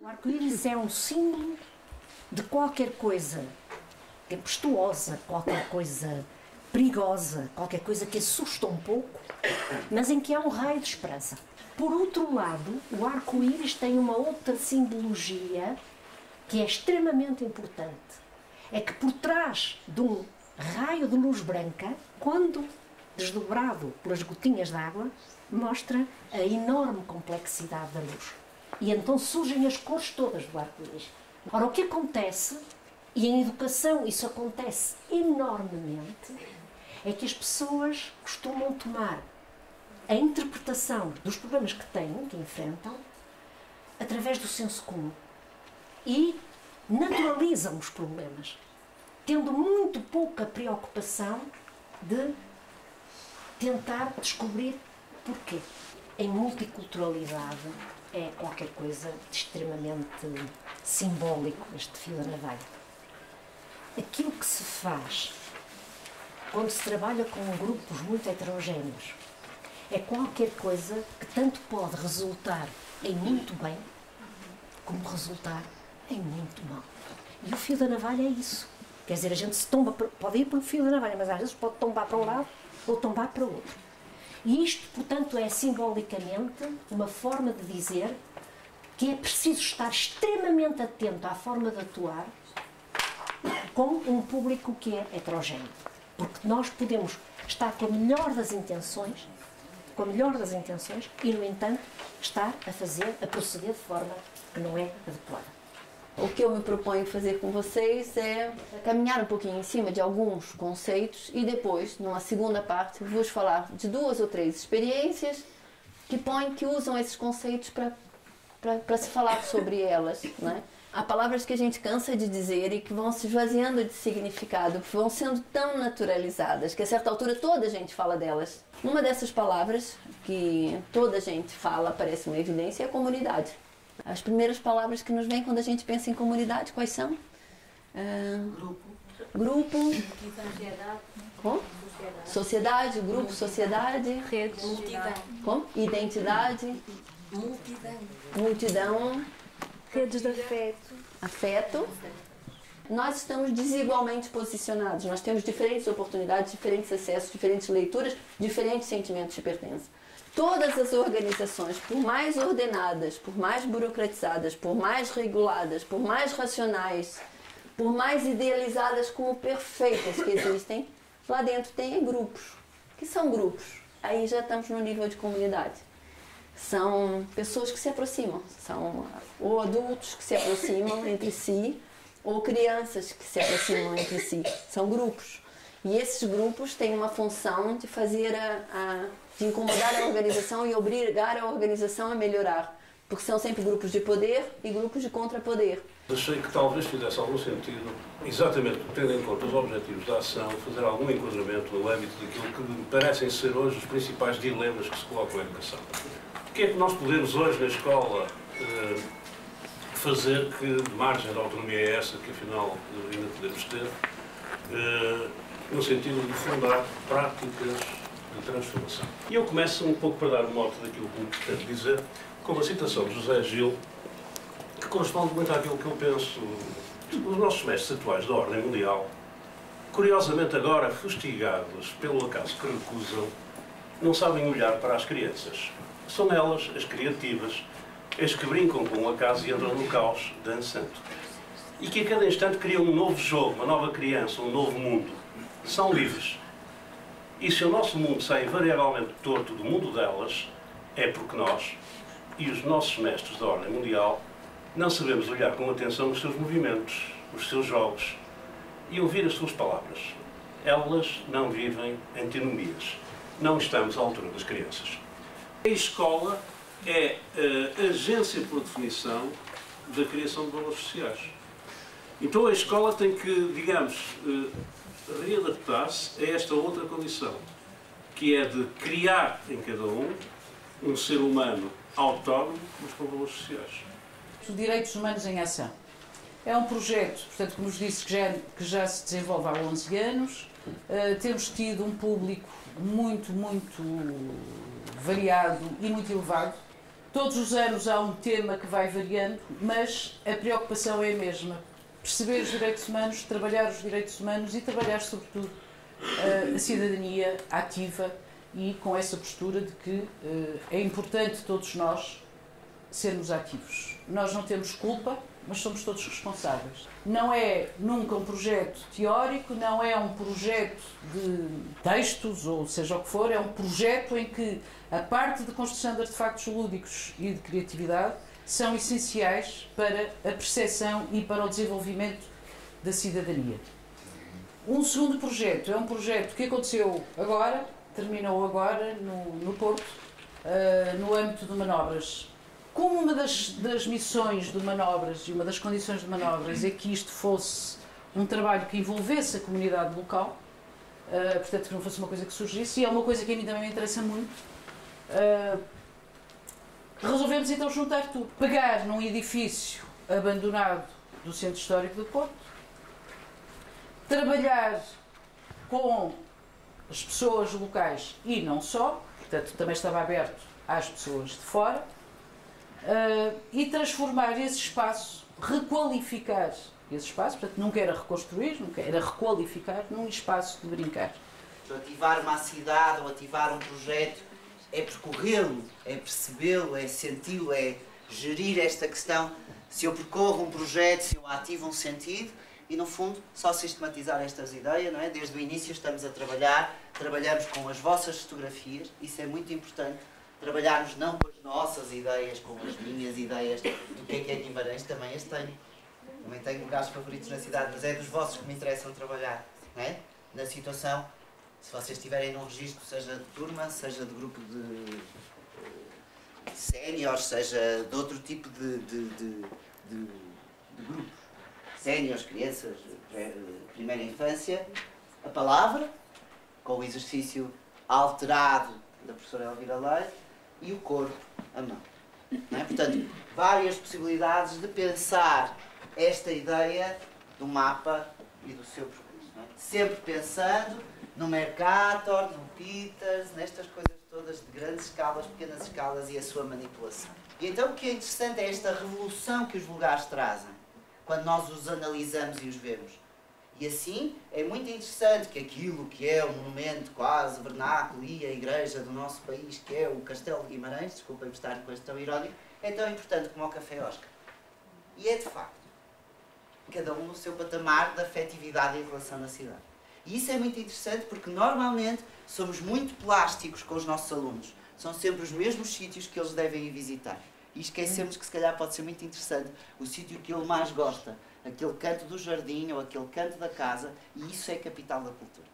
O arco-íris é um símbolo de qualquer coisa tempestuosa, qualquer coisa perigosa, qualquer coisa que assusta um pouco, mas em que há um raio de esperança. Por outro lado, o arco-íris tem uma outra simbologia que é extremamente importante. É que por trás de um raio de luz branca, quando desdobrado pelas gotinhas de água, mostra a enorme complexidade da luz. E então surgem as cores todas do arco-íris. Ora, o que acontece, e em educação isso acontece enormemente, é que as pessoas costumam tomar a interpretação dos problemas que têm, que enfrentam, através do senso comum. E naturalizam os problemas, tendo muito pouca preocupação de tentar descobrir porquê. Em multiculturalidade é qualquer coisa de extremamente simbólico, este fio da navalha. Aquilo que se faz quando se trabalha com grupos muito heterogéneos é qualquer coisa que tanto pode resultar em muito bem como resultar em muito mal. E o fio da navalha é isso. Quer dizer, a gente se tomba, pode ir pelo fio da navalha, mas às vezes pode tombar para um lado ou tombar para o outro. E isto, portanto, é simbolicamente uma forma de dizer que é preciso estar extremamente atento à forma de atuar com um público que é heterogéneo. Porque nós podemos estar com a melhor das intenções, e, no entanto, estar a proceder de forma que não é adequada. O que eu me proponho fazer com vocês é caminhar um pouquinho em cima de alguns conceitos e depois, numa segunda parte, vos falar de 2 ou 3 experiências que usam esses conceitos para se falar sobre elas, né? Há palavras que a gente cansa de dizer e que vão se esvaziando de significado, vão sendo tão naturalizadas que a certa altura toda a gente fala delas. Uma dessas palavras que toda a gente fala, parece uma evidência, é a comunidade. As primeiras palavras que nos vêm quando a gente pensa em comunidade, quais são? Grupo. Como? Sociedade, grupo, sociedade. Redes. Como? Identidade. Multidão. Redes de afeto. Afeto. Nós estamos desigualmente posicionados. Nós temos diferentes oportunidades, diferentes acessos, diferentes leituras, diferentes sentimentos de pertença. Todas as organizações, por mais ordenadas, por mais burocratizadas, por mais reguladas, por mais racionais, por mais idealizadas como perfeitas que existem, lá dentro tem grupos. O que são grupos? Aí já estamos no nível de comunidade. São pessoas que se aproximam, são ou adultos que se aproximam entre si, ou crianças que se aproximam entre si. São grupos. E esses grupos têm uma função de fazer de incomodar a organização e obrigar a organização a melhorar, porque são sempre grupos de poder e grupos de contrapoder. Achei que talvez fizesse algum sentido, exatamente tendo em conta os objetivos da ação, fazer algum enquadramento no âmbito daquilo que me parecem ser hoje os principais dilemas que se colocam na educação. O que é que nós podemos hoje na escola fazer que de margem da autonomia é essa que afinal ainda podemos ter, no sentido de fundar práticas de transformação. E eu começo um pouco para dar um mote daquilo que me pretendo dizer, com uma citação de José Gil, que corresponde muito àquilo que eu penso. Os nossos mestres atuais da ordem mundial, curiosamente agora fustigados pelo acaso que recusam, não sabem olhar para as crianças. São elas, as criativas, as que brincam com o acaso e entram no caos dançando. E que a cada instante criam um novo jogo, uma nova criança, um novo mundo. São livres. E se o nosso mundo sai invariavelmente torto do mundo delas, é porque nós e os nossos mestres da ordem mundial não sabemos olhar com atenção os seus movimentos, os seus jogos e ouvir as suas palavras. Elas não vivem antinomias. Não estamos à altura das crianças. A escola é a agência, por definição, da criação de valores sociais. Então a escola tem que, digamos, readaptar-se a esta outra condição, que é de criar em cada um ser humano autónomo, mas com valores sociais. Os direitos humanos em ação. É um projeto, portanto, como nos disse, que já se desenvolve há 11 anos. Temos tido um público muito variado e muito elevado. Todos os anos há um tema que vai variando, mas a preocupação é a mesma. Perceber os direitos humanos, trabalhar os direitos humanos e trabalhar, sobretudo, a cidadania ativa e com essa postura de que é importante todos nós sermos ativos. Nós não temos culpa, mas somos todos responsáveis. Não é nunca um projeto teórico, não é um projeto de textos, ou seja o que for, é um projeto em que a parte de construção de artefactos lúdicos e de criatividade são essenciais para a percepção e para o desenvolvimento da cidadania. Um segundo projeto é um projeto que aconteceu agora, terminou agora no Porto, no âmbito de manobras. Como uma das missões de manobras e uma das condições de manobras é que isto fosse um trabalho que envolvesse a comunidade local, portanto que não fosse uma coisa que surgisse, e é uma coisa que a mim também me interessa muito, resolvemos então juntar tudo. Pegar num edifício abandonado do Centro Histórico do Porto, trabalhar com as pessoas locais e não só, portanto também estava aberto às pessoas de fora, e transformar esse espaço, requalificar esse espaço, portanto nunca era reconstruir, nunca era requalificar, num espaço de brincar. Ativar uma cidade ou ativar um projeto é percorrê-lo, é percebê-lo, é senti-lo, é gerir esta questão. Se eu percorro um projeto, se eu ativo um sentido, e no fundo só sistematizar estas ideias, não é? Desde o início estamos a trabalhar, trabalhamos com as vossas fotografias, isso é muito importante. Trabalharmos não com as nossas ideias, com as minhas ideias do que é Guimarães, também as tenho. Também tenho lugares favoritos na cidade, mas é dos vossos que me interessam trabalhar, não é? Na situação, se vocês estiverem num registro, seja de turma, seja de grupo de séniores, seja de outro tipo de grupos, séniores, crianças, primeira infância, a palavra, com o exercício alterado da professora Elvira Leite, e o corpo, a mão. Não é? Portanto, várias possibilidades de pensar esta ideia do mapa e do seu percurso. Não é? Sempre pensando no Mercator, no Peters, nestas coisas todas de grandes escalas, pequenas escalas e a sua manipulação. E então o que é interessante é esta revolução que os lugares trazem, quando nós os analisamos e os vemos. E assim é muito interessante que aquilo que é o monumento quase vernáculo e a igreja do nosso país, que é o Castelo de Guimarães, desculpem-me estar com este tão irónico, é tão importante como o Café Oscar. E é de facto, cada um no seu patamar de afetividade em relação à cidade. E isso é muito interessante porque normalmente somos muito plásticos com os nossos alunos. São sempre os mesmos sítios que eles devem ir visitar. E esquecemos que se calhar pode ser muito interessante o sítio que ele mais gosta, aquele canto do jardim ou aquele canto da casa, e isso é capital da cultura.